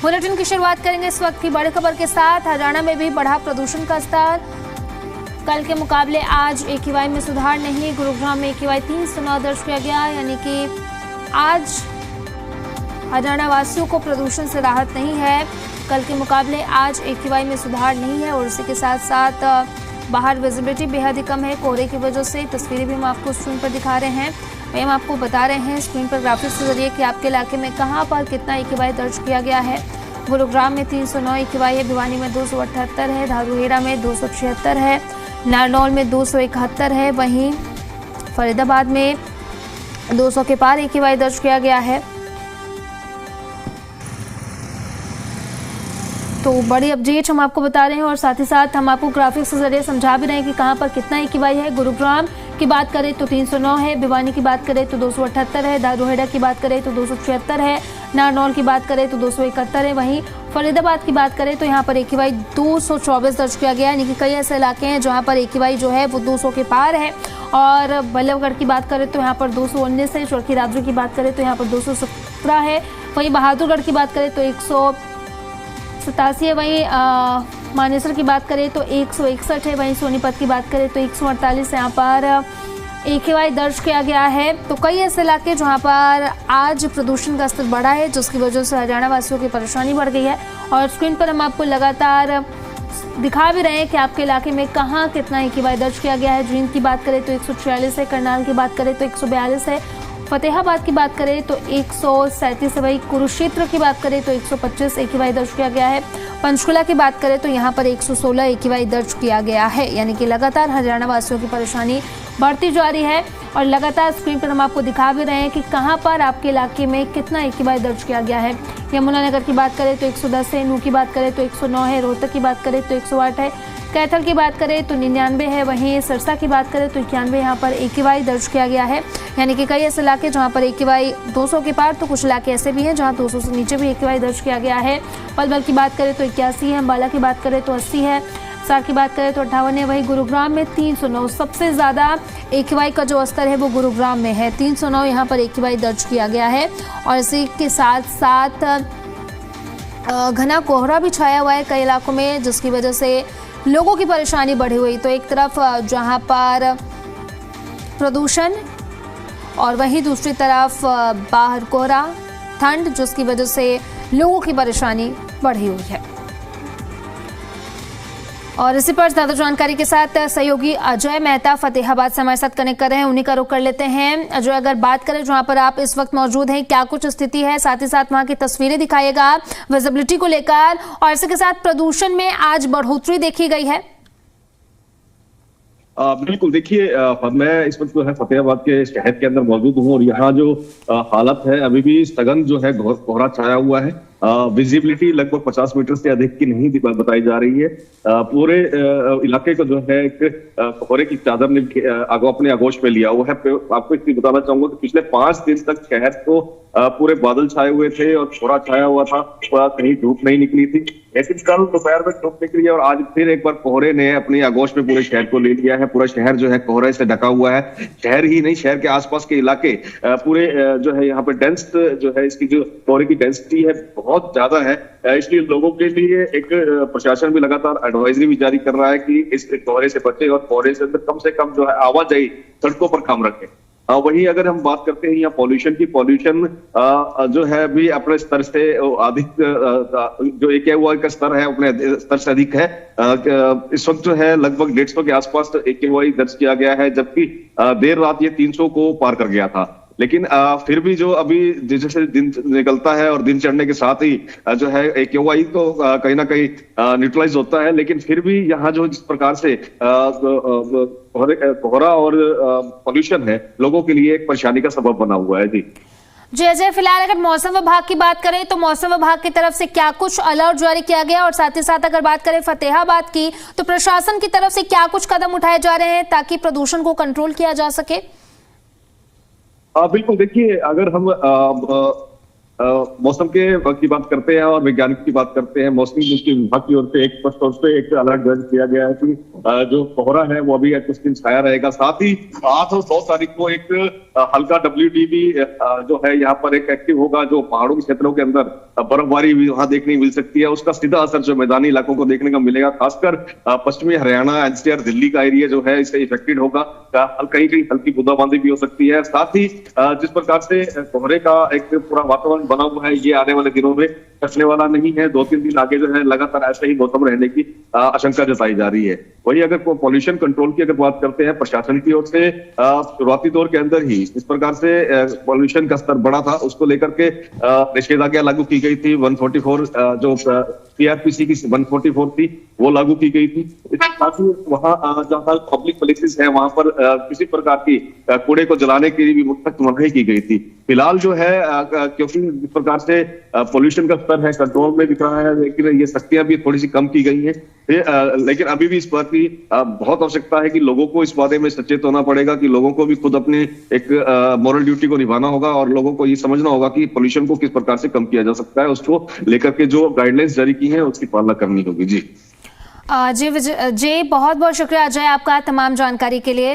Bulletin की शुरुआत करेंगे इस वक्त की बड़ी खबर के साथ। हरियाणा में भी बढ़ा प्रदूषण का स्तर। कल के मुकाबले आज AQI में सुधार नहीं। गुरुग्राम में AQI 309 दर्ज किया गया, यानी कि आज हरियाणा वासियों को प्रदूषण से राहत नहीं है। कल के मुकाबले आज AQI में सुधार नहीं है और इसी के साथ साथ बाहर विजिबिलिटी बेहद ही कम है कोहरे की वजह से। तस्वीरें भी हम आपको स्क्रीन पर दिखा रहे हैं। वही हम आपको बता रहे हैं स्क्रीन पर ग्राफिक्स के जरिए कि आपके इलाके में कहां पर कितना AQI दर्ज किया गया है। गुरुग्राम में 309 AQI है, भिवानी में 278 है, धारूहेड़ा में 276 है, नारनौल में 271 है, वहीं फरीदाबाद में 200 के पार AQI दर्ज किया गया है। तो बड़ी अपडेट हम आपको बता रहे हैं और साथ ही साथ हम आपको ग्राफिक्स के जरिए समझा भी रहे हैं कि कहां पर कितना AQI है। गुरुग्राम की बात करें तो 309 है, भिवानी की बात करें तो 278 है, धारूहेड़ा की बात करें तो 276 है, नारनौल की बात करें तो 271 है, वहीं फरीदाबाद की बात करें तो यहाँ पर AQI 224 दर्ज किया गया है। यानी कि कई ऐसे इलाके हैं जहाँ पर AQI जो है वो 200 के पार है। और बल्लभगढ़ की बात करें तो यहाँ पर 219 है, चरखी दादरी की बात करें तो यहाँ पर 217 है, वहीं बहादुरगढ़ की बात करें तो 187 है, वहीं मानेसर की बात करें तो 161 है, वहीं सोनीपत की बात करें तो 148 यहाँ पर AQI दर्ज किया गया है। तो कई ऐसे इलाके जहाँ पर आज प्रदूषण का स्तर बढ़ा है, जिसकी वजह से हरियाणा वासियों की परेशानी बढ़ गई है। और स्क्रीन पर हम आपको लगातार दिखा भी रहे हैं कि आपके इलाके में कहाँ कितना AQI दर्ज किया गया है। जींद की बात करें तो 146 है, करनाल की बात करें तो 142 है, फतेहाबाद की बात करें तो 137 है, वही कुरुक्षेत्र की बात करें तो 125 AQI दर्ज किया गया है। पंचकुला की बात करें तो यहाँ पर 116 AQI दर्ज किया गया है। यानी कि लगातार हरियाणा वासियों की परेशानी बढ़ती जा रही है और लगातार स्क्रीन पर हम आपको दिखा भी रहे हैं कि कहां पर आपके इलाके में कितना AQI दर्ज किया गया है। यमुनानगर की बात करें तो 110 है, नूह की बात करें तो 109 है, रोहतक की बात करें तो 108 है, कैथल की बात करें तो 99 है, वहीं सिरसा की बात करें तो 91 यहाँ पर AQI दर्ज किया गया है। यानी कि कई ऐसे इलाके जहाँ पर AQI 200 के पार, तो कुछ इलाके ऐसे भी हैं जहाँ 200 से नीचे भी AQI दर्ज किया गया है। पलवल की बात करें तो 81 है, अम्बाला की बात करें तो 80 है, सार की बात करें तो 58 है, वहीं गुरुग्राम में 309। सबसे ज़्यादा AQI का जो स्तर है वो गुरुग्राम में है, 309 यहाँ पर AQI दर्ज किया गया है। और इसी के साथ साथ घना कोहरा भी छाया हुआ है कई इलाकों में, जिसकी वजह से लोगों की परेशानी बढ़ी हुई। तो एक तरफ जहाँ पर प्रदूषण और वहीं दूसरी तरफ बाहर कोहरा, ठंड, जिसकी वजह से लोगों की परेशानी बढ़ी हुई है। और इसी पर ज्यादा जानकारी के साथ सहयोगी अजय मेहता फतेहाबाद से हमारे साथ कनेक्ट कर रहे हैं, उन्हीं का रुख कर लेते हैं। अजय, अगर बात करें जहां पर आप इस वक्त मौजूद हैं, क्या कुछ स्थिति है, साथ ही साथ वहां की तस्वीरें दिखाइएगा विजिबिलिटी को लेकर, और इसी के साथ प्रदूषण में आज बढ़ोतरी देखी गई है। बिल्कुल, देखिए मैं इस वक्त जो है फतेहाबाद के शहर के अंदर मौजूद हूँ और यहाँ जो हालत है अभी भी सघन जो है कोहरा छाया हुआ है। विजिबिलिटी लगभग 50 मीटर से अधिक की नहीं बताई जा रही है। पूरे इलाके को जो है एक कोहरे की चादर ने अपने आगोश में लिया हुआ है। आपको इसलिए बताना चाहूंगा कि पिछले 5 दिन तक शहर को पूरे बादल छाए हुए थे और कोहरा छाया हुआ था, कहीं धूप नहीं निकली थी। लेकिन कल दोपहर में धूप निकली और आज फिर एक बार कोहरे ने अपनी आगोश में पूरे शहर को ले लिया है। पूरा शहर जो है कोहरे से ढका हुआ है। शहर ही नहीं, शहर के आसपास के इलाके पूरे जो है यहाँ पे डेंस जो है इसकी जो कोहरे की डेंसिटी है बहुत ज्यादा है। इसलिए लोगों के लिए एक प्रशासन भी लगातार एडवाइजरी भी जारी कर रहा है कि इस कोहरे से बचे और कोहरे से कम जो है आवाजाही सड़कों पर कम रखें। वहीं अगर हम बात करते हैं यहाँ पॉल्यूशन की, पॉल्यूशन जो है अभी अपने स्तर से अधिक, जो AQI का स्तर है अपने स्तर से अधिक है। इस वक्त जो है लगभग 150 के आसपास AQI दर्ज किया गया है, जबकि देर रात ये 300 को पार कर गया था। लेकिन फिर भी जो अभी जैसे दिन निकलता है और दिन चढ़ने के साथ ही जो है AQI तो कहीं ना कहीं न्यूट्रलाइज होता है, लेकिन फिर भी यहाँ जो जिस प्रकार से कोहरा और पॉल्यूशन है लोगों के लिए एक परेशानी का सबब बना हुआ है। जी अजय, फिलहाल अगर मौसम विभाग की बात करें तो मौसम विभाग की तरफ से क्या कुछ अलर्ट जारी किया गया, और साथ ही साथ अगर बात करें फतेहाबाद की तो प्रशासन की तरफ से क्या कुछ कदम उठाए जा रहे हैं ताकि प्रदूषण को कंट्रोल किया जा सके? बिल्कुल, देखिए अगर हम मौसम की बात करते हैं और वैज्ञानिक की बात करते हैं। मौसमी विभाग की ओर से एक स्पष्ट तौर से एक अलर्ट दर्ज किया गया है कि जो कोहरा है वो अभी कुछ दिन छाया रहेगा। साथ ही 8 और 9 तारीख को एक हल्का WDB जो है यहाँ पर एक एक्टिव होगा, जो पहाड़ों के क्षेत्रों के अंदर बर्फबारी भी वहां देखने मिल सकती है। उसका सीधा असर जो मैदानी इलाकों को देखने को मिलेगा, खासकर पश्चिमी हरियाणा, NCR, दिल्ली का एरिया जो है इससे इफेक्टेड होगा। कहीं कहीं हल्की बूंदाबांदी भी हो सकती है। साथ ही जिस प्रकार से कोहरे का एक पूरा वातावरण बना हुआ है, ये आने वाले दिनों में कटने वाला नहीं है। 2-3 दिन आगे जो है लगातार ऐसे ही मौसम रहने की आशंका जताई जा रही है। वही अगर पॉल्यूशन कंट्रोल की अगर बात करते हैं, प्रशासन की ओर से शुरुआती दौर के अंदर ही इस प्रकार से पॉल्यूशन का स्तर बढ़ा था, उसको लेकर के निषेधाज्ञा लागू की गई थी। 144 जो CRPC की 144 थी वो लागू की गई थी। इसके साथ ही वहाँ जहाँ पब्लिक प्लेसेस है वहां पर किसी प्रकार की कूड़े को जलाने की भी सख्त मनाही की गई थी। फिलहाल जो है क्योंकि जिस प्रकार से पॉल्यूशन का स्तर है कंट्रोल में दिख रहा है, लेकिन ये सख्तियां भी थोड़ी सी कम की गई हैं। लेकिन अभी भी इस बात की बहुत आवश्यकता है कि लोगों को इस बारे में सचेत होना पड़ेगा कि लोगों को भी खुद अपने एक मॉरल ड्यूटी को निभाना होगा और लोगों को ये समझना होगा कि पॉल्यूशन को किस प्रकार से कम किया जा सकता है। उसको लेकर के जो गाइडलाइंस जारी की है उसकी पालना करनी होगी। जी जी बहुत बहुत शुक्रिया अजय आपका तमाम जानकारी के लिए।